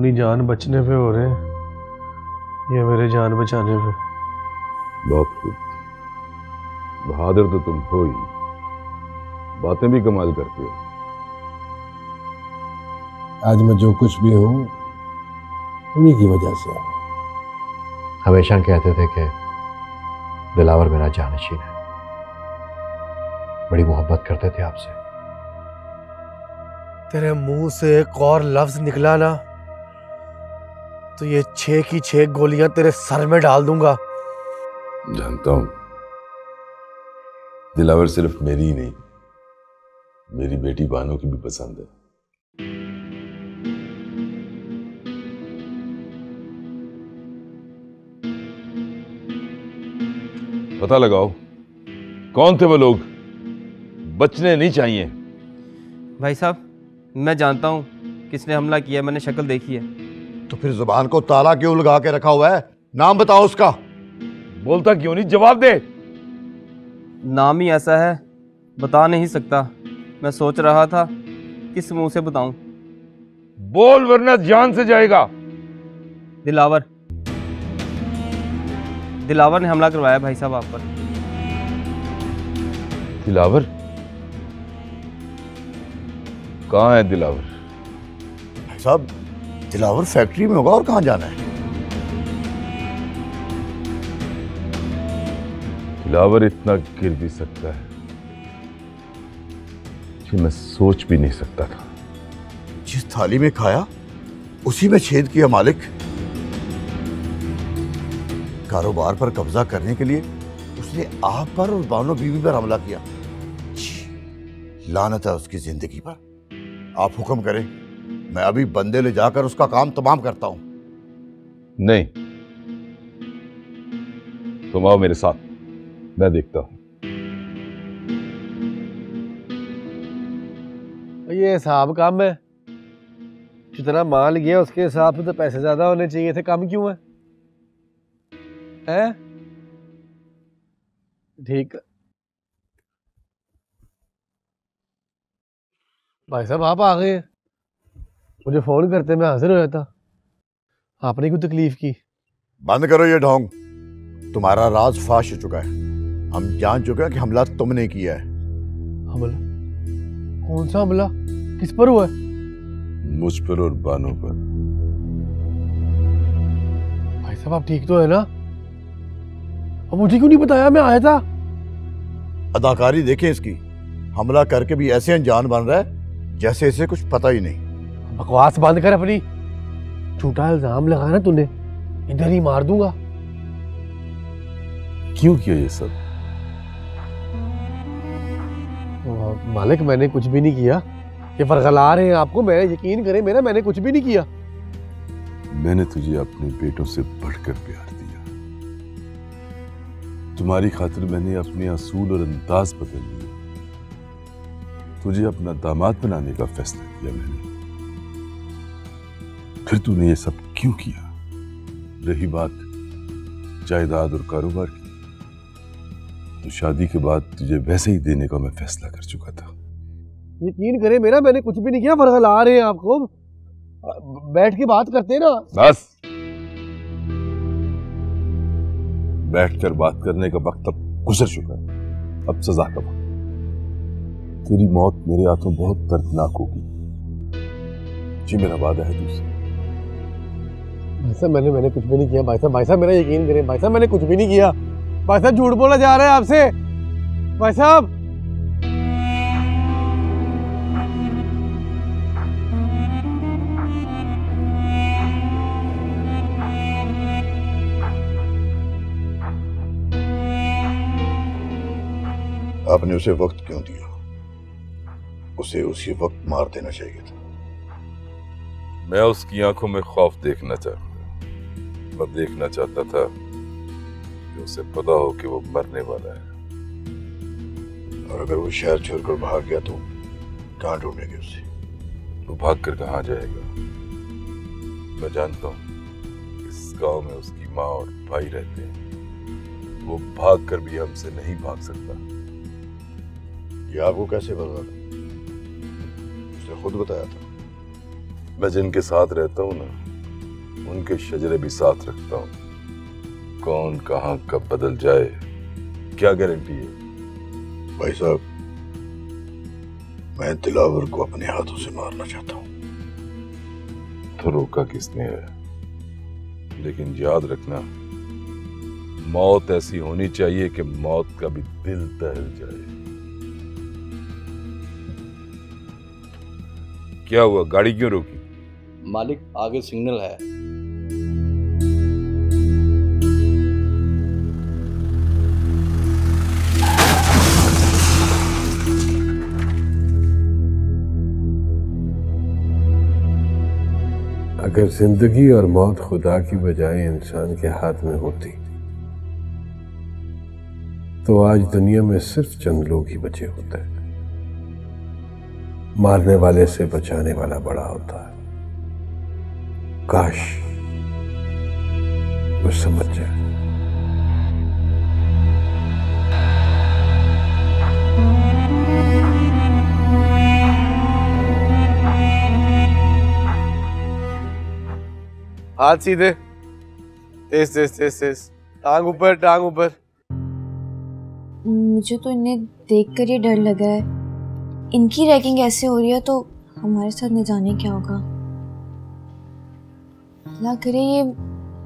अपनी जान बचने पे हो रहे हैं या मेरे जान बचाने पे? बहुत खूब, बहादुर तो तुम हो ही, बातें भी कमाल करते हो। आज मैं जो कुछ भी हूं उन्हीं की वजह से हूं। हमेशा कहते थे कि दिलावर मेरा जानशीन है, बड़ी मोहब्बत करते थे आपसे। तेरे मुंह से एक और लफ्ज निकला ना तो ये 6 की 6 गोलियां तेरे सर में डाल दूंगा। जानता हूं, दिलावर सिर्फ मेरी ही नहीं, मेरी बेटी बानो की भी पसंद है। पता लगाओ कौन थे वो लोग, बचने नहीं चाहिए। भाई साहब, मैं जानता हूँ किसने हमला किया, मैंने शक्ल देखी है। तो फिर जुबान को ताला क्यों लगा के रखा हुआ है? नाम बताओ उसका। बोलता क्यों नहीं, जवाब दे। नाम ही ऐसा है, बता नहीं सकता। मैं सोच रहा था किस मुंह से बताऊं। बोल वरना जान से जाएगा। दिलावर, दिलावर ने हमला करवाया भाई साहब आप पर। दिलावर? कहाँ है दिलावर? भाई साहब, दिलावर फैक्ट्री में होगा और कहां जाना है? दिलावर इतना गिर भी सकता है कि मैं सोच भी नहीं सकता था। जिस थाली में खाया उसी में छेद किया मालिक। कारोबार पर कब्जा करने के लिए उसने आप पर और बानो बीवी पर हमला किया। लानत है उसकी जिंदगी पर। आप हुक्म करें, मैं अभी बंदे ले जाकर उसका काम तमाम करता हूं। नहीं, तुम आओ मेरे साथ, मैं देखता हूं। ये हिसाब कम है, जितना माल गया उसके हिसाब से तो पैसे ज्यादा होने चाहिए थे, कम क्यों है? हैं? ठीक है भाई साहब, आप आ गए। मुझे फोन करते मैं हाजिर हो जाता। आपने क्यों तकलीफ की? बंद करो ये ढोंग। तुम्हारा राज फाश हो चुका है। हम जान चुके हैं कि हमला तुमने किया है। हमला? कौन सा हमला? किस पर हुआ है? मुझ पर और बानो पर। भाई साहब आप ठीक तो है ना? और मुझे क्यों नहीं बताया? मैं आया था। अदाकारी देखें इसकी, हमला करके भी ऐसे अनजान बन रहा है जैसे इसे कुछ पता ही नहीं। बकवास बंद कर अपनी। झूठा इल्जाम लगाया ना तूने, इधर ही मार दूंगा। क्यों किया ये सब? मालिक मैंने कुछ भी नहीं किया। ये फरगला रहे हैं आपको, मैं यकीन करें मेरा, मैंने कुछ भी नहीं किया। मैंने तुझे अपने बेटों से बढ़कर प्यार दिया। तुम्हारी खातिर मैंने अपने असूल और अंदाज बदल लिए। तुझे अपना दामाद बनाने का फैसला किया मैंने। फिर तूने ये सब क्यों किया? रही बात जायदाद और कारोबार की, तो शादी के बाद तुझे वैसे ही देने का मैं फैसला कर चुका था। यकीन करें मेरा, मैंने कुछ भी नहीं किया। फरगला रहे हैं आपको। बैठ के बात करते हैं ना। बस, बैठकर बात करने का वक्त अब गुजर चुका है। अब सजा का वक्त। तेरी मौत मेरे हाथों बहुत दर्दनाक होगी, जी मेरा वादा है तुझसे। भाई साहब मैंने कुछ भी नहीं किया। भाई साहब मेरा यकीन करें। भाई साहब मैंने कुछ भी नहीं किया। भाई साहब झूठ बोला जा रहा है आपसे। भाई साहब आपने उसे वक्त क्यों दिया? उसे उसी वक्त मार देना चाहिए था। मैं उसकी आंखों में खौफ देखना चाहता। मैं देखना चाहता था कि उसे पता हो कि वो मरने वाला है। और अगर वो शहर छोड़कर भाग गया तो कहां ढूंढेंगे उसे? वो भाग कर कहां जाएगा? मैं जानता हूं इस गांव में उसकी माँ और भाई रहते हैं। वो भाग कर भी हमसे नहीं भाग सकता। ये आपको कैसे पता? उसने खुद बताया था। मैं जिनके साथ रहता हूं ना, उनके शजरे भी साथ रखता हूँ। कौन कहाँ कब बदल जाए क्या गारंटी है? भाई साहब, मैं दिलावर को अपने हाथों से मारना चाहता हूँ। तो रोका किसने है? लेकिन याद रखना, मौत ऐसी होनी चाहिए कि मौत का भी दिल दहल जाए। क्या हुआ, गाड़ी क्यों रोकी? मालिक, आगे सिग्नल है। अगर जिंदगी और मौत खुदा की बजाय इंसान के हाथ में होती तो आज दुनिया में सिर्फ चंद लोग ही बचे होते। मारने वाले से बचाने वाला बड़ा होता है। काश वो समझ जाए। हाथ सीधे, तेज तेज तेज तेज, टांग ऊपर टांग ऊपर। मुझे तो इन्हें देखकर ही डर लगा है। इनकी रैगिंग ऐसे हो रही है तो हमारे साथ न जाने क्या होगा। अल्लाह करे ये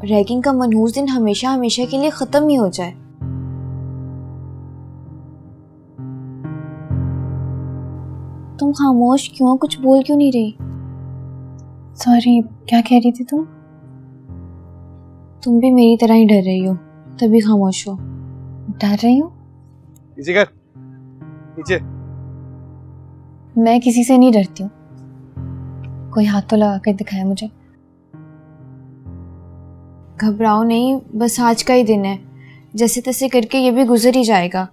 रैगिंग का मनहूस दिन हमेशा हमेशा के लिए खत्म ही हो जाए। तुम खामोश क्यों, कुछ बोल क्यों नहीं रही? सॉरी, क्या कह रही थी तुम? तुम भी मेरी तरह ही डर रही हो, तभी खामोश हो। डर रही हो? नीचे कर, नीचे। मैं किसी से नहीं डरती हूँ। कोई हाथ तो लगा कर दिखाए मुझे। घबराओ नहीं, बस आज का ही दिन है, जैसे तैसे करके ये भी गुजर ही जाएगा।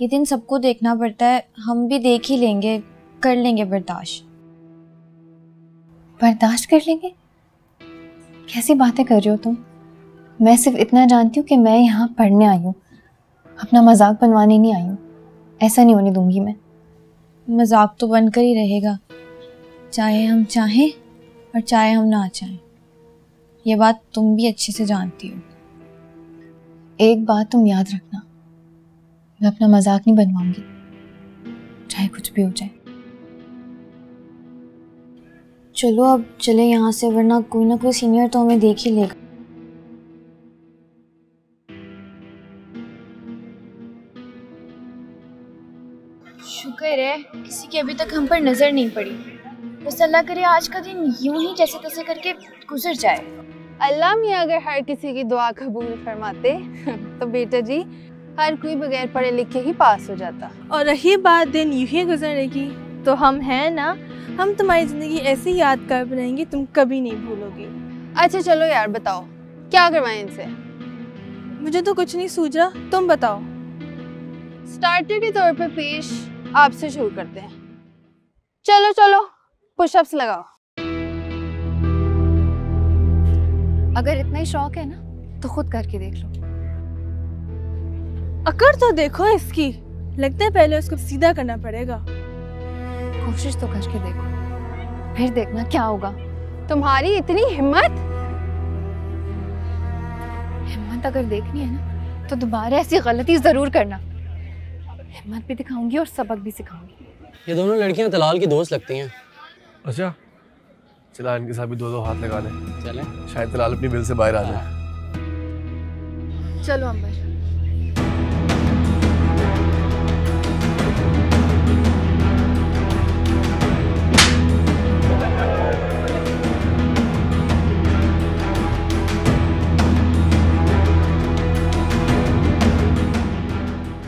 ये दिन सबको देखना पड़ता है, हम भी देख ही लेंगे, कर लेंगे बर्दाश्त। बर्दाश्त कर लेंगे? कैसी बातें कर रही हो तुम? मैं सिर्फ इतना जानती हूँ कि मैं यहाँ पढ़ने आई हूँ, अपना मजाक बनवाने नहीं आई हूँ। ऐसा नहीं होने दूंगी मैं। मजाक तो बनकर ही रहेगा, चाहे हम चाहें और चाहे हम ना चाहें। ये बात तुम भी अच्छे से जानती हो। एक बात तुम याद रखना, मैं अपना मजाक नहीं बनवाऊंगी, चाहे कुछ भी हो जाए। चलो अब चले यहाँ से, वरना कोई ना कोई सीनियर तो हमें देख ही लेगा। शुक्र है किसी की अभी तक हम पर नजर नहीं पड़ी। बस अल्लाह करे आज का दिन यूं ही जैसे तैसे करके गुजर जाए। अल्लाह मियाँ अगर हर किसी की दुआ कबूल फरमाते तो बेटा जी हर कोई बगैर पढ़े लिखे ही पास हो जाता। और रही बात दिन यूं ही गुजरने की, तो हम हैं ना, हम तुम्हारी ज़िंदगी ऐसे ही यादगार बनाएंगे, तुम कभी नहीं भूलोगी। अच्छा चलो यार, बताओ क्या करवाएं इनसे? मुझे तो कुछ नहीं सूझ रहा, तुम बताओ। स्टार्टर के तौर पे पेश आपसे शुरू करते हैं। चलो चलो पुशअप्स लगाओ। अगर इतना ही शौक है ना तो खुद करके देख लो। अकड़ तो देखो इसकी, लगता है पहले उसको सीधा करना पड़ेगा। कोशिश तो करके देखो, फिर देखना क्या होगा। तुम्हारी इतनी हिम्मत? हिम्मत अगर देखनी है ना तो दोबारा ऐसी गलती जरूर करना। हिम्मत भी दिखाऊंगी और सबक भी सिखाऊंगी। ये दोनों लड़कियां तलाल की दोस्त लगती हैं। अच्छा, चला इनके साथ भी दो दो हाथ लगा लें। चलें? शायद तलाल अपनी बिल से बाहर आ जाए। चलो अंबर।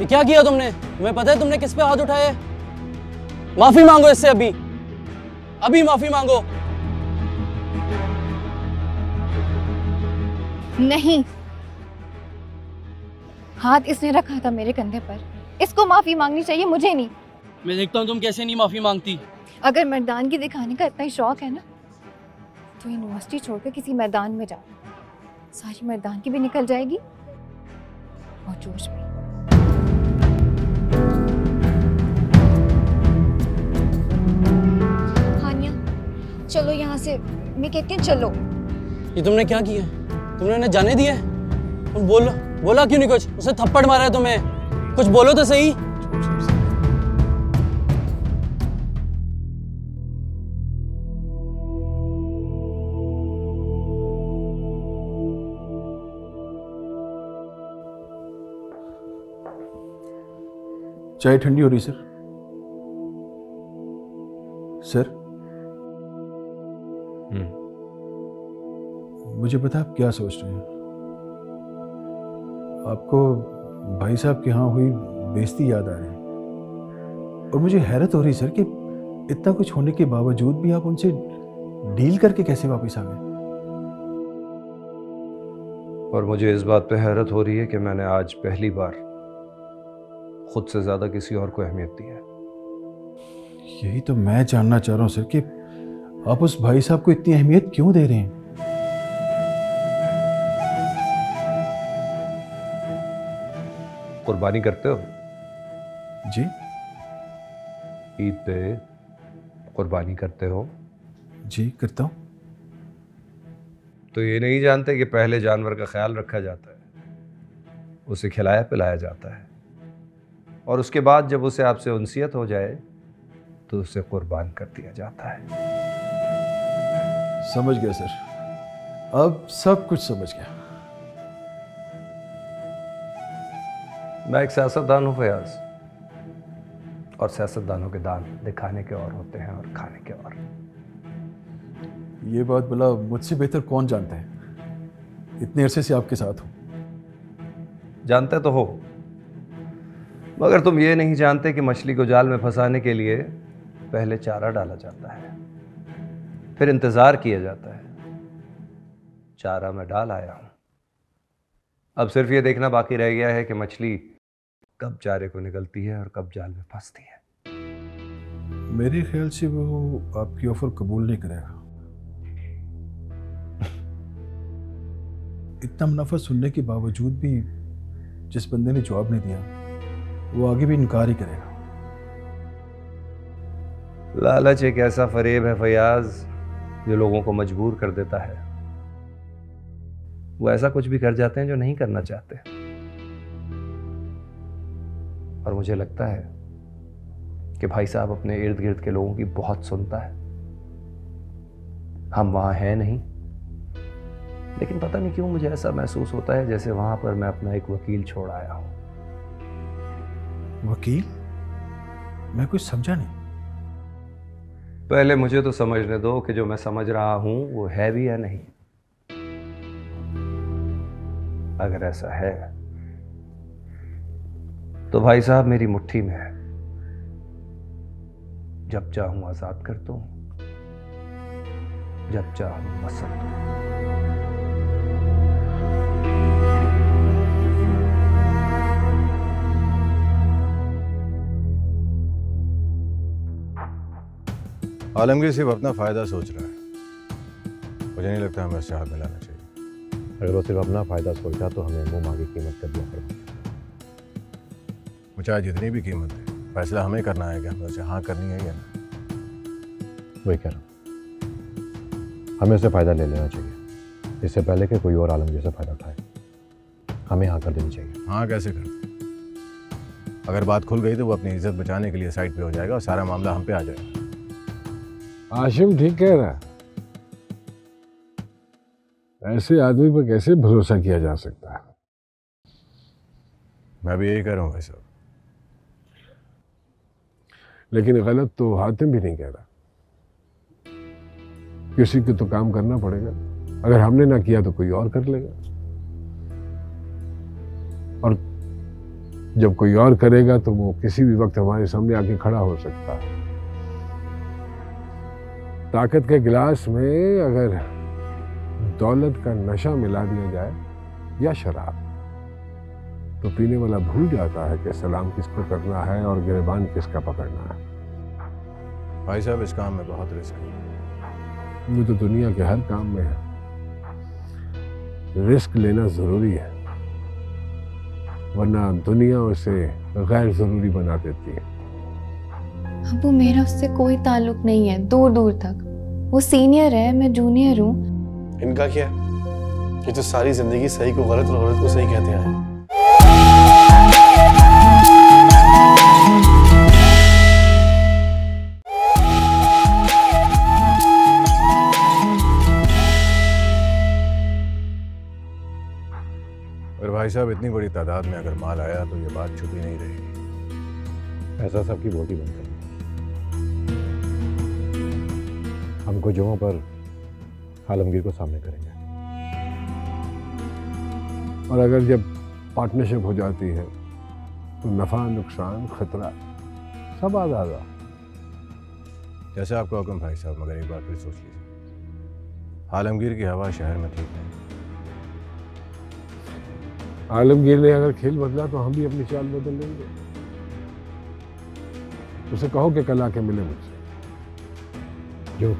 ये क्या किया तुमने? तुम्हें पता है तुमने किस पे हाथ उठाए? माफी मांगो इससे, अभी अभी माफी मांगो। नहीं, हाथ इसने रखा था मेरे कंधे पर, इसको माफी मांगनी चाहिए, मुझे नहीं। मैं देखता हूँ तुम कैसे नहीं माफी मांगती। अगर मर्दानगी दिखाने का इतना ही शौक है ना तो यूनिवर्सिटी छोड़कर किसी मैदान में जाओ, सारी मर्दानगी भी निकल जाएगी और जोश भी। हानिया, चलो यहाँ से, मैं कहती हूँ चलो। ये तुमने क्या किया? तुमने उन्हें जाने दिया? तुम बोला क्यों नहीं कुछ? उसे थप्पड़ मारा है तुम्हें, कुछ बोलो तो सही। चाय ठंडी हो रही सर। सर मुझे पता आप क्या सोच रहे हैं। आपको भाई साहब के यहाँ हुई बेइज्जती याद आ रही है, और मुझे हैरत हो रही सर कि इतना कुछ होने के बावजूद भी आप उनसे डील करके कैसे वापस आ गए। और मुझे इस बात पे हैरत हो रही है कि मैंने आज पहली बार खुद से ज्यादा किसी और को अहमियत दी है। यही तो मैं जानना चाह रहा हूँ सर कि आप उस भाई साहब को इतनी अहमियत क्यों दे रहे हैं। कुर्बानी करते हो? जी? ईद पे कुर्बानी करते हो? जी करता हूँ। तो ये नहीं जानते कि पहले जानवर का ख्याल रखा जाता है, उसे खिलाया पिलाया जाता है, और उसके बाद जब उसे आपसे उनसियत हो जाए तो उसे कुर्बान कर दिया जाता है। समझ गया सर, अब सब कुछ समझ गया। मैं एक सियासतदान हूँ फयाज, और सियासतदानों के दान दिखाने के और होते हैं और खाने के और। ये बात भला मुझसे बेहतर कौन जानता है, इतने अरसे से आपके साथ हूँ। जानते तो हो, मगर तुम ये नहीं जानते कि मछली को जाल में फंसाने के लिए पहले चारा डाला जाता है, फिर इंतजार किया जाता है। चारा मैं डाल आया हूं, अब सिर्फ ये देखना बाकी रह गया है कि मछली कब चारे को निकलती है और कब जाल में फंसती है। मेरे ख्याल से वो आपकी ऑफर कबूल नहीं करेगा। इतना मुनाफा सुनने के बावजूद भी जिस बंदे ने जवाब नहीं दिया, वो आगे भी इनकार ही करेगा। लालच एक ऐसा फरेब है फयाज, जो लोगों को मजबूर कर देता है। वो ऐसा कुछ भी कर जाते हैं जो नहीं करना चाहते। और मुझे लगता है कि भाई साहब अपने इर्द गिर्द के लोगों की बहुत सुनता है। हम वहां हैं नहीं, लेकिन पता नहीं क्यों मुझे ऐसा महसूस होता है जैसे वहां पर मैं अपना एक वकील छोड़ आया हूं। वकील? मैं कुछ समझा नहीं। पहले मुझे तो समझने दो कि जो मैं समझ रहा हूं वो है भी या नहीं। अगर ऐसा है तो भाई साहब मेरी मुट्ठी में है, जब चाहूं आजाद कर दूं, जब चाहूं मसल दूं। आलमगीर सिर्फ अपना फ़ायदा सोच रहा है, मुझे नहीं लगता हमें उससे हाथ मिलाना चाहिए। अगर वो सिर्फ अपना फ़ायदा सोचा तो हमें मुंह मांगी कीमत कर दिया करो। वो चाहे जितनी भी कीमत है, फैसला हमें करना है कि हमें उसे हाँ करनी है या नहीं। वही कह रहा हूँ, हमें उससे फ़ायदा ले लेना चाहिए, इससे पहले कि कोई और आलमगीर से फ़ायदा उठाए। हमें हाँ कर देनी चाहिए। हाँ कैसे करते? अगर बात खुल गई तो वो अपनी इज्जत बचाने के लिए साइड पे हो जाएगा और सारा मामला हम पे आ जाएगा। आशिम ठीक कह रहा है, ऐसे आदमी पर कैसे भरोसा किया जा सकता है। मैं भी यही कह रहा हूँ भाई साहब। लेकिन गलत तो हातिम भी नहीं कह रहा। किसी को तो काम करना पड़ेगा, अगर हमने ना किया तो कोई और कर लेगा, और जब कोई और करेगा तो वो किसी भी वक्त हमारे सामने आके खड़ा हो सकता है। ताकत के गिलास में अगर दौलत का नशा मिला दिया जाए या शराब, तो पीने वाला भूल जाता है कि सलाम किसको करना है और गिरबान किसका पकड़ना है। भाई साहब इस काम में बहुत रिस्क है। वो तो दुनिया के हर काम में है, रिस्क लेना जरूरी है, वरना दुनिया उसे गैर जरूरी बना देती है। अबू मेरा उससे कोई ताल्लुक नहीं है, दूर दूर तक। वो सीनियर है, मैं जूनियर हूँ। इनका क्या है? ये तो सारी जिंदगी सही को गलत और गलत को सही कहते आए हैं। और भाई साहब, इतनी बड़ी तादाद में अगर माल आया तो ये बात छुपी नहीं रहेगी। ऐसा सबकी बोलती बंद करें। हम कुछ जगहों पर आलमगीर को सामने करेंगे। और अगर जब पार्टनरशिप हो जाती है तो नफा नुकसान खतरा सब आज़ाद। जैसे आपका हुक्म भाई साहब, मगर एक बार फिर सोच लीजिए। आलमगीर की हवा शहर में ठीक नहीं। आलमगीर ने अगर खेल बदला तो हम भी अपनी चाल बदल लेंगे। उसे कहो कि कल आके मिले मुझसे। जो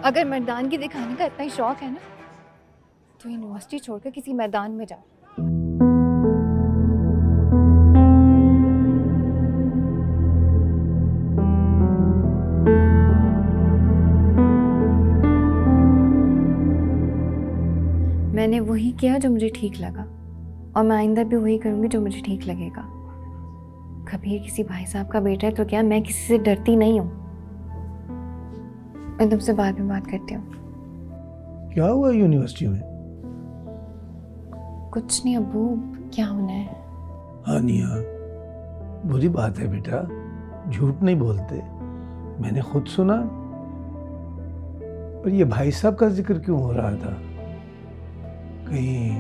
अगर मर्दानगी दिखाने का इतना ही शौक है ना, तो यूनिवर्सिटी छोड़कर किसी मैदान में जाओ। मैंने वही किया जो मुझे ठीक लगा, और मैं आइंदा भी वही करूंगी जो मुझे ठीक लगेगा। कबीर किसी भाई साहब का बेटा है तो क्या मैं किसी से डरती नहीं हूँ। मैं तुमसे बाद में बात करती हूँ। क्या हुआ यूनिवर्सिटी में? कुछ नहीं अब्बू, क्या होना है? हानिया, बुरी बात है बेटा, झूठ नहीं बोलते। मैंने खुद सुना। पर ये भाई साहब का जिक्र क्यों हो रहा था? कहीं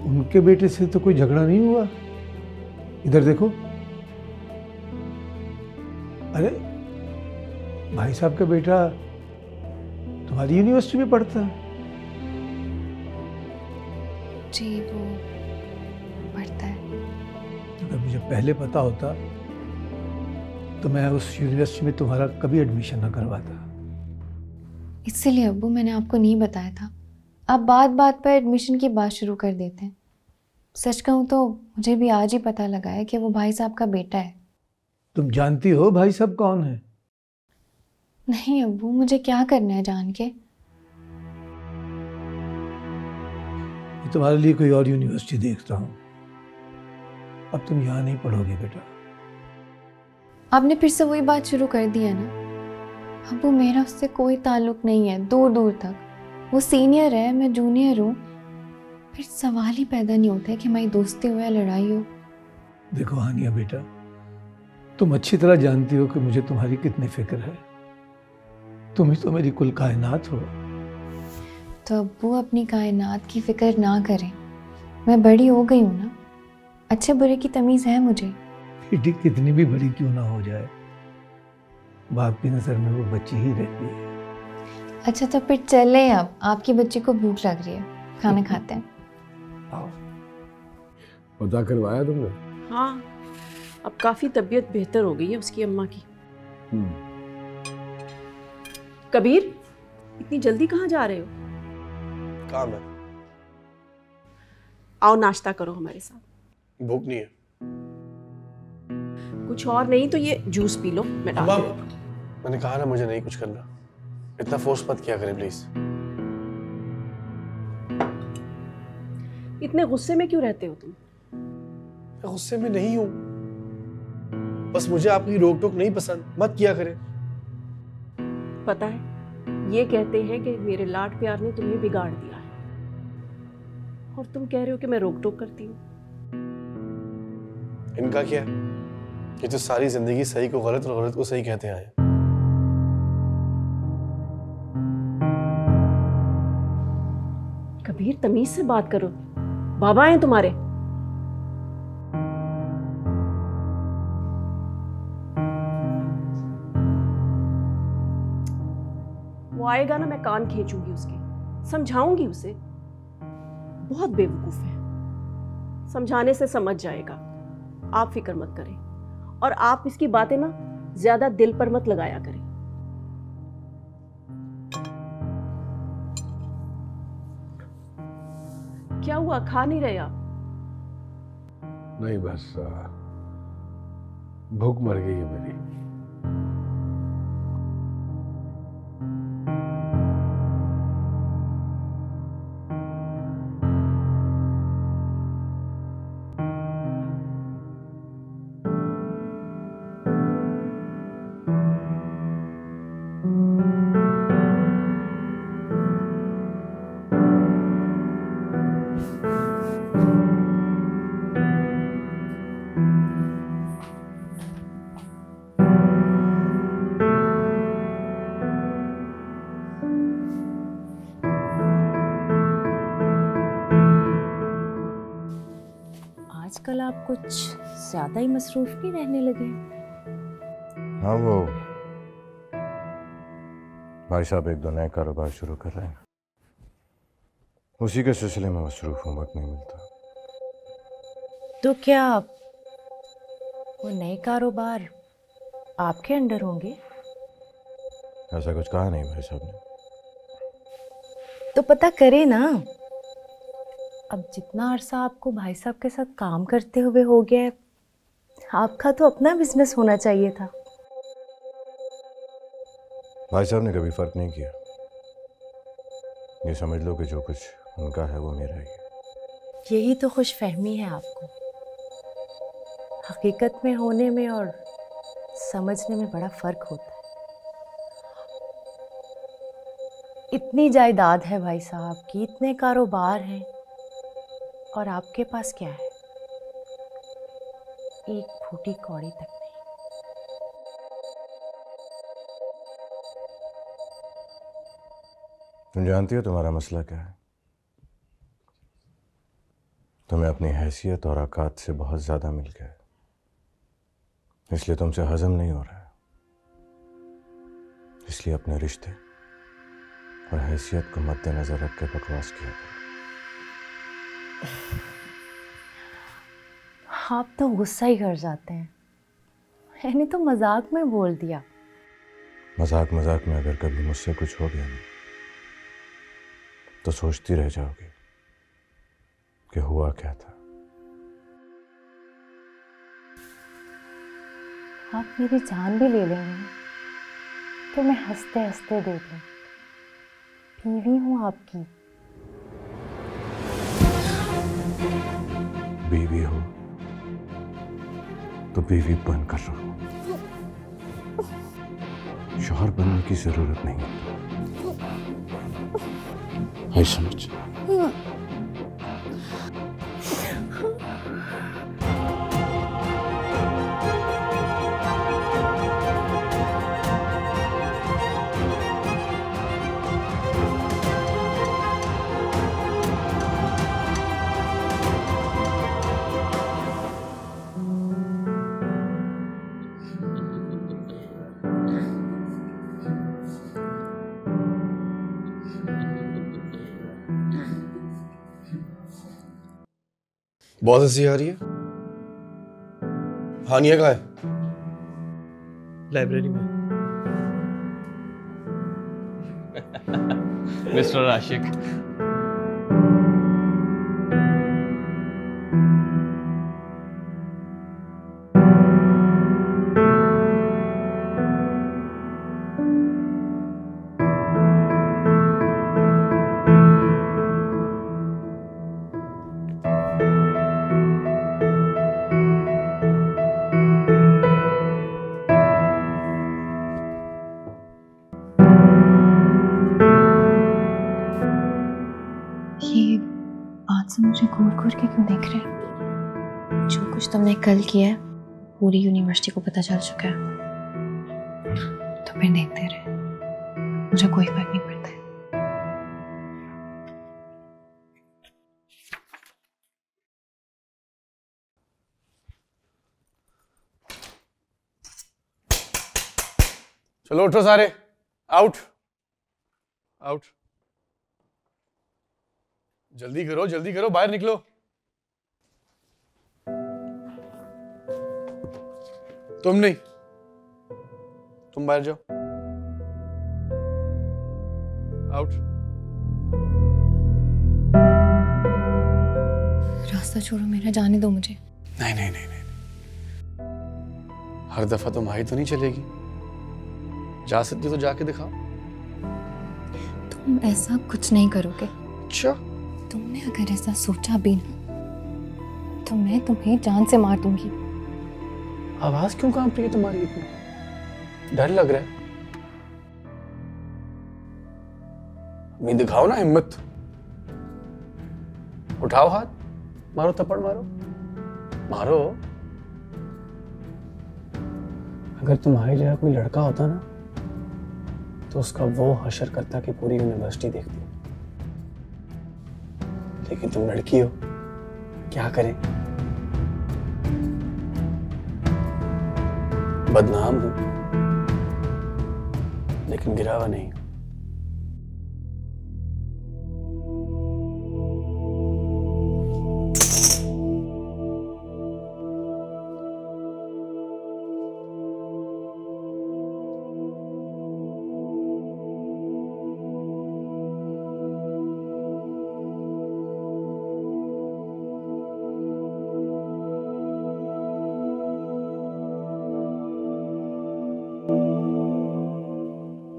उनके बेटे से तो कोई झगड़ा नहीं हुआ? इधर देखो। अरे भाई साहब का बेटा तुम्हारी यूनिवर्सिटी में पढ़ता है? जी वो पढ़ता है। अगर मुझे पहले पता होता तो मैं उस यूनिवर्सिटी में तुम्हारा कभी एडमिशन न करवाता। इसीलिए अब्बू मैंने आपको नहीं बताया था। आप बात बात पर एडमिशन की बात शुरू कर देते हैं। सच कहूँ तो मुझे भी आज ही पता लगा है कि वो भाई साहब का बेटा है। तुम जानती हो भाई साहब कौन है? नहीं अब्बू, मुझे क्या करना है जान के? मैं तुम्हारे लिए कोई और यूनिवर्सिटी देखता हूँ। अब तुम यहाँ नहीं पढ़ोगे बेटा। आपने फिर से वही बात शुरू कर दी है ना। अब्बू मेरा उससे कोई ताल्लुक नहीं है, दूर दूर तक। वो सीनियर है, मैं जूनियर हूँ। फिर सवाल ही पैदा नहीं होता है कि हमारी दोस्ती हो या लड़ाई हो। देखो हानिया बेटा, तुम अच्छी तरह जानती हो कि मुझे तुम्हारी कितनी फिक्र है। तुम ही तो मेरी कुल कायनात हो। तो अब्बू अपनी कायनात की फिक्र ना करें। मैं बड़ी हो गई हूँ ना, अच्छे बुरे की तमीज़ है मुझे। बेटी कितनी भी बड़ी क्यों ना हो जाए, बाप की नज़र में वो बच्ची ही रहती है। अच्छा तो फिर चले, अब आपकी बच्ची को भूख लग रही है, खाना खाते हैं। पता करवाया तुमने? हाँ, अब काफ़ी तबीयत बेहतर हो गई है उसकी अम्मा की। कबीर, इतनी जल्दी कहाँ जा रहे हो? काम है। आओ नाश्ता करो हमारे साथ। भूख नहीं है। कुछ और नहीं तो ये जूस पी लो, मैं डाल देती हूँ। मैंने कहा ना मुझे नहीं कुछ करना। इतना फोर्स मत किया करें प्लीज। इतने गुस्से में क्यों रहते हो तुम? मैं गुस्से में नहीं हूँ, बस मुझे आपकी रोक टोक नहीं पसंद। मत किया करें। पता है, ये कहते हैं कि मेरे लाड प्यार ने तुम्हें बिगाड़ दिया है, और तुम कह रहे हो कि मैं रोक टोक करती हूँ। इनका क्या है? ये तो सारी जिंदगी सही को गलत और गलत को सही कहते आए। कबीर, तमीज से बात करो, बाबा हैं तुम्हारे। आएगा ना, मैं कान खींचूंगी उसके, समझाऊंगी उसे। बहुत बेवकूफ है, समझाने से समझ जाएगा। आप फिक्र मत करें, और आप इसकी बातें ना ज्यादा दिल पर मत लगाया करें। क्या हुआ, खा नहीं रहे आप? नहीं, बस भूख मर गई है मेरी। आजकल आप कुछ ज्यादा ही मसरूफ नहीं रहने लगे। हाँ, वो भाई साहब एक दो नए कारोबार शुरू कर रहे हैं, उसी के सिलसिले में मसरूफ हूँ, वक्त नहीं मिलता। तो क्या वो नए कारोबार आपके अंडर होंगे? ऐसा कुछ कहा नहीं भाई साहब ने। तो पता करे ना। अब जितना अरसा आपको भाई साहब के साथ काम करते हुए हो गया है, आपका तो अपना बिजनेस होना चाहिए था। भाई साहब ने कभी फर्क नहीं किया। ये समझ लो कि जो कुछ उनका है वो मेरा ही है। यही तो खुशफहमी है आपको। हकीकत में होने में और समझने में बड़ा फर्क होता है। इतनी जायदाद है भाई साहब की, इतने कारोबार हैं, और आपके पास क्या है? एक फूटी कौड़ी तक नहीं। तुम जानती हो तुम्हारा मसला क्या है? तुम्हें अपनी हैसियत और औकात से बहुत ज्यादा मिल गया है, इसलिए तुमसे हजम नहीं हो रहा है। इसलिए अपने रिश्ते और हैसियत को मद्देनजर रख के बकवास किया करो। आप तो गुस्सा ही कर जाते हैं। मैंने तो मजाक में बोल दिया। मजाक मजाक में अगर कभी मुझसे कुछ हो गया ना, तो सोचती रह जाओगी कि हुआ क्या था। आप मेरी जान भी ले लेंगे तो मैं हंसते हंसते दे दूं। बीवी हूं आपकी। बीवी हो तो बीवी बनकर रहो, शौहर बनने की जरूरत नहीं है, समझ? बहुत हंसी आ रही है। हानिया कहाँ है? लाइब्रेरी में। मिस्टर आशिक। मुझे घूर घूर के क्यों देख रहे हैं? जो कुछ तुमने कल किया है पूरी यूनिवर्सिटी को पता चल चुका है, तो फिर देखते रहे, मुझे कोई फर्क नहीं पड़ता है। चलो उठो सारे, आउट। आउट। जल्दी करो, बाहर निकलो। तुम नहीं, तुम बाहर जाओ। आउट। रास्ता छोड़ो मेरा, जाने दो मुझे। नहीं, हर दफा तुम्हारी तो नहीं चलेगी, जा सकती हो तो जाके दिखाओ। तुम ऐसा कुछ नहीं करोगे। अच्छा, तुमने अगर ऐसा सोचा भी ना तो मैं तुम्हें जान से मार दूंगी। आवाज क्यों कांप रही है तुम्हारी इतनी? डर लग रहा है? मैं दिखाओ ना हिम्मत, उठाओ हाथ, मारो थप्पड़ मारो। अगर तुम्हारी जगह कोई लड़का होता ना तो उसका वो हशर करता कि पूरी यूनिवर्सिटी देखती। लेकिन तुम लड़की हो, क्या करें? बदनाम हूं लेकिन गिरा हुआ नहीं।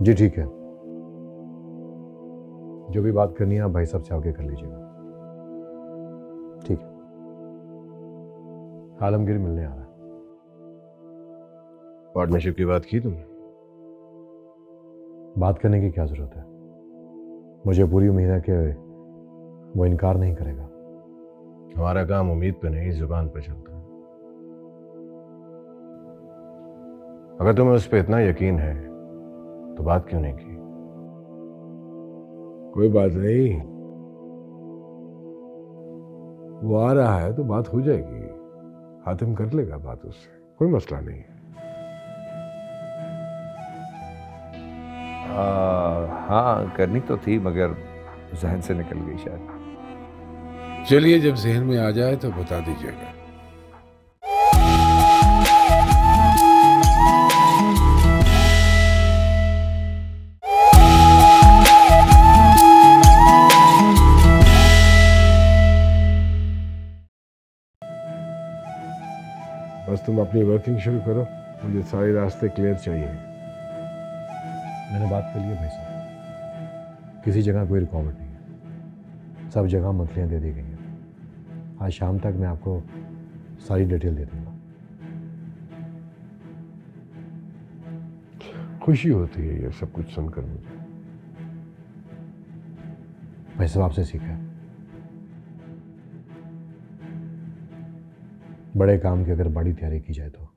जी ठीक है, जो भी बात करनी है आप भाई साहब से आगे कर लीजिएगा। ठीक है, आलमगीर मिलने आ रहा है। पार्टनरशिप की बात की तुमने? बात करने की क्या जरूरत है? मुझे पूरी उम्मीद है कि वो इनकार नहीं करेगा। हमारा काम उम्मीद पे नहीं, जुबान पे चलता है। अगर तुम्हें उस पर इतना यकीन है तो बात क्यों नहीं की? कोई बात नहीं, वो आ रहा है तो बात हो जाएगी। हातिम कर लेगा बात उससे, कोई मसला नहीं है। हाँ करनी तो थी मगर जहन से निकल गई शायद। चलिए, जब जहन में आ जाए तो बता दीजिएगा। बस तुम अपनी वर्किंग शुरू करो, मुझे सारे रास्ते क्लियर चाहिए। मैंने बात कर ली है भाई साहब, किसी जगह कोई रुकावट नहीं है, सब जगह मंथलियाँ दे दी गई हैं। आज शाम तक मैं आपको सारी डिटेल दे दूंगा। खुशी होती है ये सब कुछ सुनकर मुझे। भाई साहब आपसे सीखा है, बड़े काम की अगर बड़ी तैयारी की जाए तो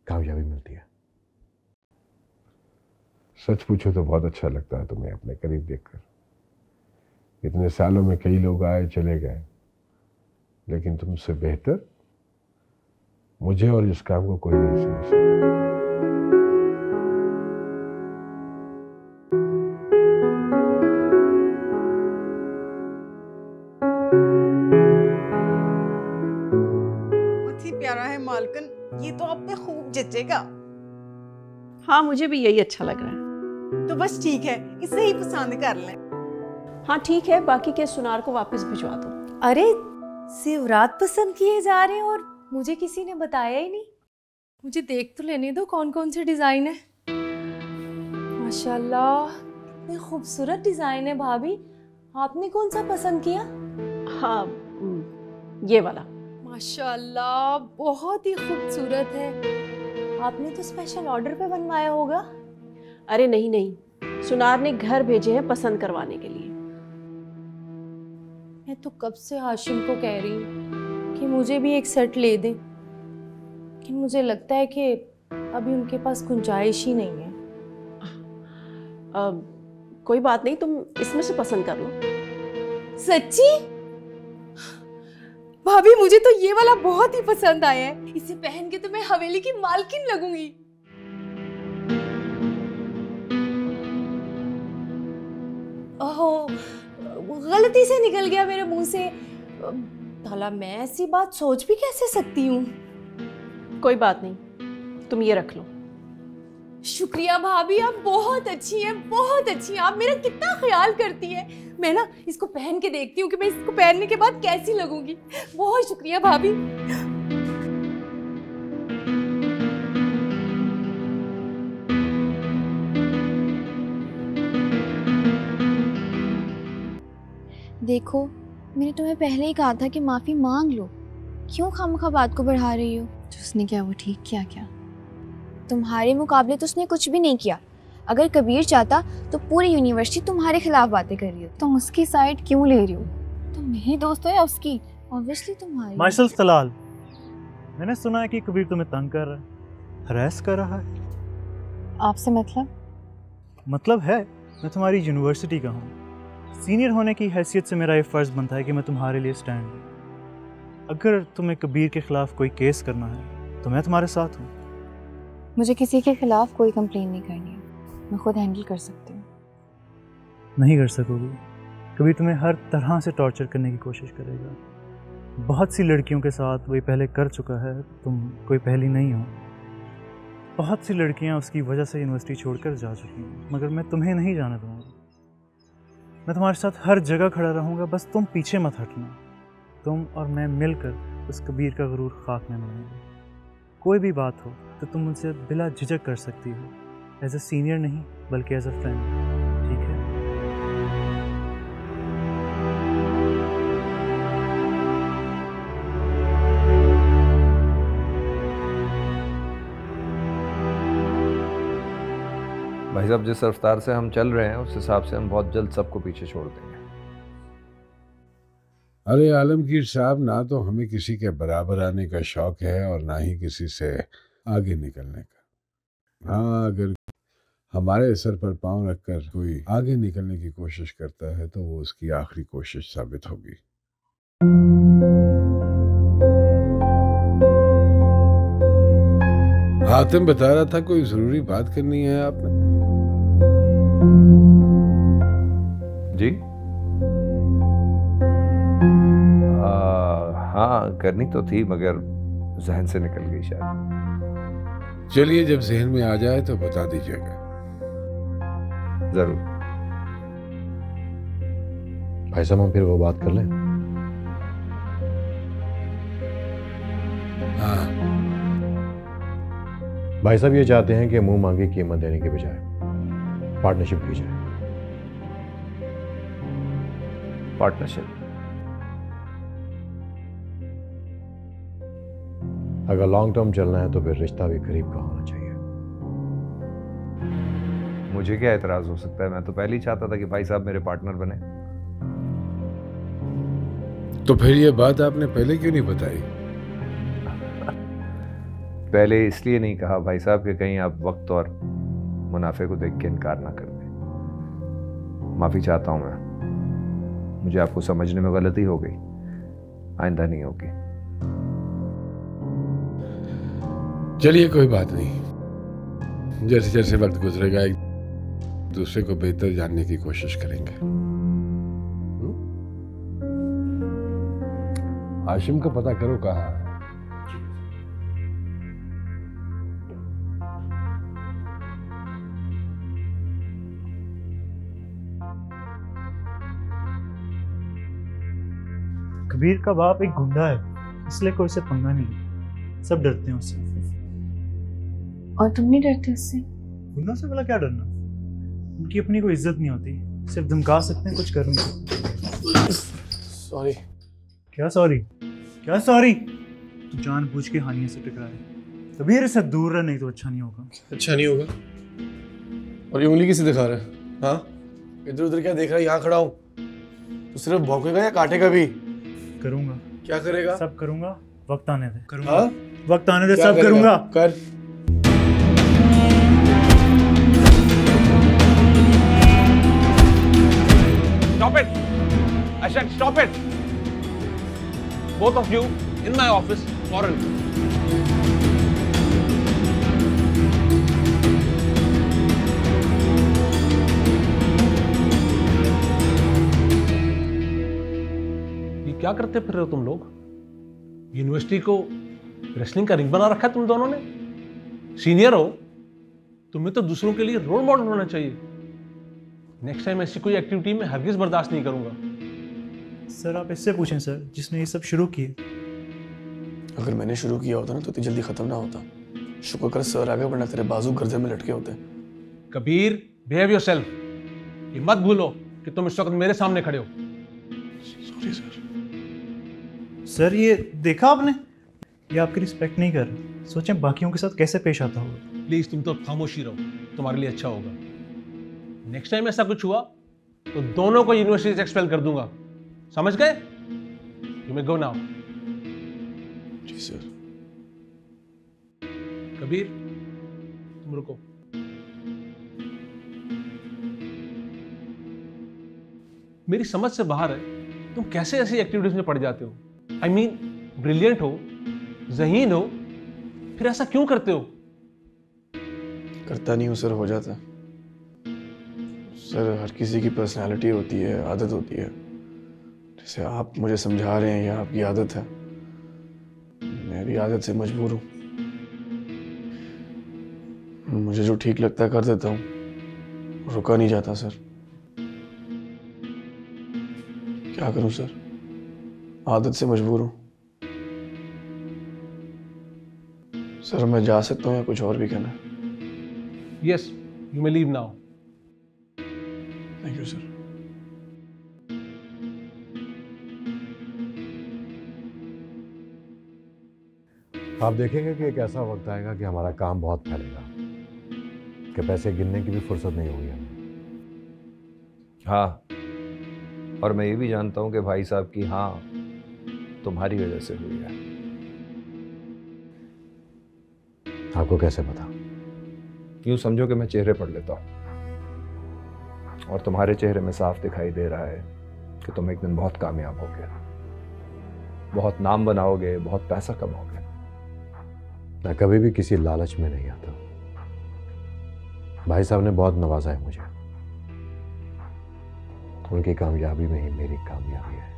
कामयाबी मिलती है। सच पूछो तो बहुत अच्छा लगता है तुम्हें अपने करीब देखकर। इतने सालों में कई लोग आए चले गए, लेकिन तुमसे बेहतर मुझे और इस काम को कोई नहीं समझ सकता। प्यारा है मालकन, ये तो आप पे खूब जचेगा। हाँ मुझे भी यही अच्छा लग रहा है। तो बस ठीक है, इसे ही पसंद कर लें। हाँ ठीक है, बाकी के सुनार को वापस भिजवा दो। अरे शिवरात पसंद किए जा रहे हैं और मुझे किसी ने बताया ही नहीं। मुझे देख तो लेने दो कौन कौन से डिजाइन है। माशाल्लाह कितने खूबसूरत डिजाइन है। भाभी आपने कौन सा पसंद किया? हाँ ये वाला। माशाल्लाह बहुत ही खूबसूरत है। आपने तो स्पेशल ऑर्डर पे बनवाया होगा। अरे नहीं नहीं, सुनार ने घर भेजे हैं पसंद करवाने के लिए। मैं तो कब से हाशिम को कह रही हूँ कि मुझे भी एक सेट ले दे, लेकिन मुझे लगता है कि अभी उनके पास गुंजाइश ही नहीं है। कोई बात नहीं, तुम इसमें से पसंद कर लो। सच्ची? भाभी मुझे तो ये वाला बहुत ही पसंद आया है। इसे पहन के तो मैं हवेली की मालकिन लगूंगी। गलती से निकल गया मेरे मुंह से। भला मैं ऐसी बात सोच भी कैसे सकती हूँ। कोई बात नहीं, तुम ये रख लो। शुक्रिया भाभी, आप बहुत अच्छी हैं, बहुत अच्छी हैं। आप मेरा कितना ख्याल करती हैं। मैं ना इसको पहन के देखती हूँ कि मैं इसको पहनने के बाद कैसी लगूंगी। बहुत शुक्रिया भाभी। देखो, मैंने तुम्हें पहले ही कहा था कि माफ़ी मांग लो। क्यों खामखा बात को बढ़ा रही हो? जो उसने किया वो ठीक किया क्या? तुम्हारे मुकाबले तो उसने कुछ भी नहीं किया। अगर कबीर चाहता तो पूरी यूनिवर्सिटी तुम्हारे खिलाफ बातें कर रही हो। तुम उसकी साइड क्यों ले रही हो? तुम मेरी दोस्त हो या उसकी? ऑब्वियसली तुम्हारी। माइसेल्फ तलाल, मैंने सुना है कि कबीर तुम्हें तंग कर रहा है, हरास कर रहा है। आपसे मतलब है, मैं तुम्हारी यूनिवर्सिटी का हूँ। सीनियर होने की हैसियत से मेरा ये फ़र्ज़ बनता है कि मैं तुम्हारे लिए स्टैंड दूँ। अगर तुम्हें कबीर के ख़िलाफ़ कोई केस करना है तो मैं तुम्हारे साथ हूँ। मुझे किसी के खिलाफ कोई कंप्लेन नहीं करनी है, मैं खुद हैंडल कर सकती हूँ। नहीं कर सकोगी। कबीर तुम्हें हर तरह से टॉर्चर करने की कोशिश करेगा। बहुत सी लड़कियों के साथ वही पहले कर चुका है, तुम कोई पहली नहीं हो। बहुत सी लड़कियाँ उसकी वजह से यूनिवर्सिटी छोड़कर जा चुकी हैं, मगर मैं तुम्हें नहीं जाने दूँगा। मैं तुम्हारे साथ हर जगह खड़ा रहूँगा, बस तुम पीछे मत हटना। तुम और मैं मिलकर उस कबीर का गुरूर खाक में मिलाएंगे। कोई भी बात हो तो तुम मुझसे बिला झिझक कर सकती हो, एज ए सीनियर नहीं बल्कि एज ए फ्रेंड, ठीक है? भाई साहब, जिस रफ्तार से हम चल रहे हैं उस हिसाब से हम बहुत जल्द सबको पीछे छोड़ देंगे। अरे आलमगीर साहब, ना तो हमें किसी के बराबर आने का शौक है और ना ही किसी से आगे निकलने का। हाँ, अगर हमारे सर पर पांव रखकर कोई आगे निकलने की कोशिश करता है तो वो उसकी आखिरी कोशिश साबित होगी। हातिम बता रहा था कोई जरूरी बात करनी है आपने। जी हाँ, करनी तो थी मगर जहन से निकल गई शायद। चलिए, जब जहन में आ जाए तो बता दीजिएगा। जरूर। भाई साहब, हम फिर वो बात कर लें? हाँ। भाई साहब ये चाहते हैं कि मुंह मांगी कीमत देने के बजाय पार्टनरशिप की जाए। पार्टनरशिप? अगर लॉन्ग टर्म चलना है तो फिर रिश्ता भी करीब का होना चाहिए। मुझे क्या एतराज हो सकता है? मैं तो पहले ही चाहता था कि भाई साहब मेरे पार्टनर बने। तो फिर ये बात आपने पहले क्यों नहीं बताई? पहले इसलिए नहीं कहा भाई साहब कि कहीं आप वक्त और मुनाफे को देख के इनकार ना कर दें। माफी चाहता हूं मैं, मुझे आपको समझने में गलती हो गई, आइंदा नहीं होगी। चलिए, कोई बात नहीं। जैसे जैसे वक्त गुजरेगा एक दूसरे को बेहतर जानने की कोशिश करेंगे। हाशिम को पता करो कहाँ है। कबीर का बाप एक गुंडा है, इसलिए कोई से पंगा नहीं। सब डरते हैं उससे। और तुम नहीं डरते उससे? गुंडों से भला क्या डरना? उनकी अपनी कोई इज्जत नहीं होती, सिर्फ धमका सकते हैं, कुछ कर नहीं सकते। सॉरी। क्या सॉरी? क्या सॉरी? तू जानबूझ के हानिया से टकराए। कबीर इससे दूर रह, नहीं तो अच्छा नहीं होगा। अच्छा नहीं होगा? और ये उंगली किसे दिखा रहा है? हाँ, इधर उधर क्या देख रहा है? यहाँ खड़ा हूँ। तो सिर्फ भौंकेगा या काटेगा भी? करूंगा। क्या करेगा? सब करूंगा, वक्त आने दे। करूंगा। हाँ? वक्त आने दे, सब करूंगा। कर। Stop it! I said stop it! Both of you in my office, foreign. क्या करते फिर रहे हो तुम लोग? यूनिवर्सिटी को रेसलिंग का रिंग बना रखा है तुम दोनों ने। सीनियर हो, तुम्हें तो दूसरों के लिए रोल मॉडल होना चाहिए। नेक्स्ट टाइम ऐसी कोई एक्टिविटी में हरगिज बर्दाश्त नहीं करूंगा। सर आप इससे पूछें सर, जिसने ये सब शुरू किए। अगर मैंने शुरू किया होता ना तो इतनी जल्दी खत्म ना होता। शुक्र कर सर आगे, वरना तेरे बाजू गर्दे में लटके होते। Kabir, behave yourself. ये मत भूलो कि तुम इस वक्त मेरे सामने खड़े हो। Sorry sir. सर ये देखा आपने, ये आपकी रिस्पेक्ट नहीं कर रहे। सोचें बाकियों के साथ कैसे पेश आता होगा। प्लीज तुम तो खामोशी रहो, तुम्हारे लिए अच्छा होगा। नेक्स्ट टाइम ऐसा कुछ हुआ तो दोनों को यूनिवर्सिटी से एक्सपेल कर दूंगा, समझ गए? You may go now. जी सर। कबीर तुम रुको। मेरी समझ से बाहर है तुम कैसे ऐसी एक्टिविटीज में पड़ जाते हो। आई मीन ब्रिलियंट हो, ज़हीन हो, फिर ऐसा क्यों करते हो? करता नहीं हूँ सर, हो जाता। सर हर किसी की पर्सनालिटी होती है, आदत होती है। जैसे आप मुझे समझा रहे हैं, यह आपकी आदत है, मैं भी आदत से मजबूर हूँ। मुझे जो ठीक लगता है कर देता हूँ, रुका नहीं जाता सर। क्या करूँ सर, आदत से मजबूर हूँ। सर मैं जा सकता हूँ या कुछ और भी कहना है? Yes, you may leave now. Thank you, sir. आप देखेंगे कि एक ऐसा वक्त आएगा कि हमारा काम बहुत फैलेगा, कि पैसे गिनने की भी फुर्सत नहीं होगी हमें। हाँ, और मैं ये भी जानता हूँ कि भाई साहब की हाँ तुम्हारी वजह से हुई है। आपको कैसे पता? यूं समझो कि मैं चेहरे पढ़ लेता हूँ, और तुम्हारे चेहरे में साफ दिखाई दे रहा है कि तुम एक दिन बहुत कामयाब होगे, बहुत नाम बनाओगे, बहुत पैसा कमाओगे। मैं कभी भी किसी लालच में नहीं आता। भाई साहब ने बहुत नवाजा है मुझे, उनकी कामयाबी में ही मेरी कामयाबी है।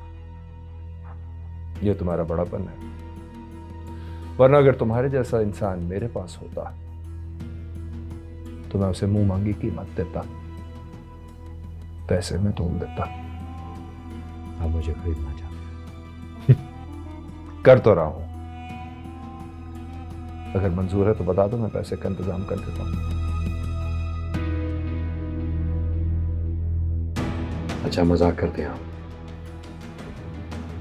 ये तुम्हारा बड़ापन है, वरना अगर तुम्हारे जैसा इंसान मेरे पास होता तो मैं उसे मुंह मांगी कीमत देता, पैसे में तोल देता। आप मुझे खरीदना चाहते हैं? कर तो रहा हूं, अगर मंजूर है तो बता दो, मैं पैसे का इंतजाम कर देता हूं। अच्छा मजाक करते हैं आप।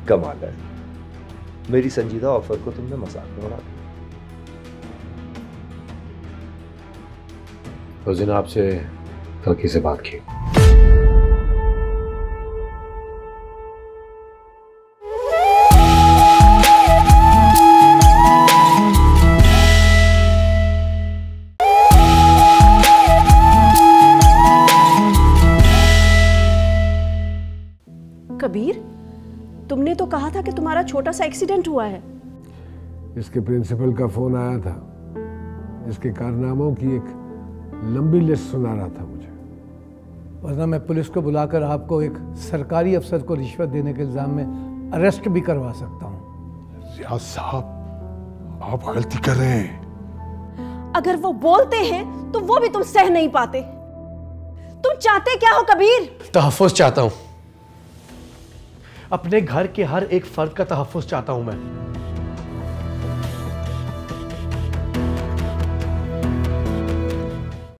कमाल है, मेरी संजीदा ऑफर को तुमने मजाक में उड़ा दिया। उस दिन आपसे तलखी से बात की। कबीर, तुमने तो कहा था कि तुम्हारा छोटा सा एक्सीडेंट हुआ है। इसके प्रिंसिपल का फोन आया था, जिसके कारनामों की एक लंबी लिस्ट सुना रहा था मुझे। वरना मैं पुलिस को बुलाकर आपको एक सरकारी अफसर को रिश्वत देने के इल्जाम में अरेस्ट भी करवा सकता हूँ। रियाज साहब, आप गलती कर रहे हैं। अगर वो बोलते हैं तो वो भी तुम सह नहीं पाते। तुम चाहते क्या हो कबीर? तहफ़्फ़ुज़ चाहता हूँ। अपने घर के हर एक फर्द का तहफ़्फ़ुज़ चाहता हूँ मैं।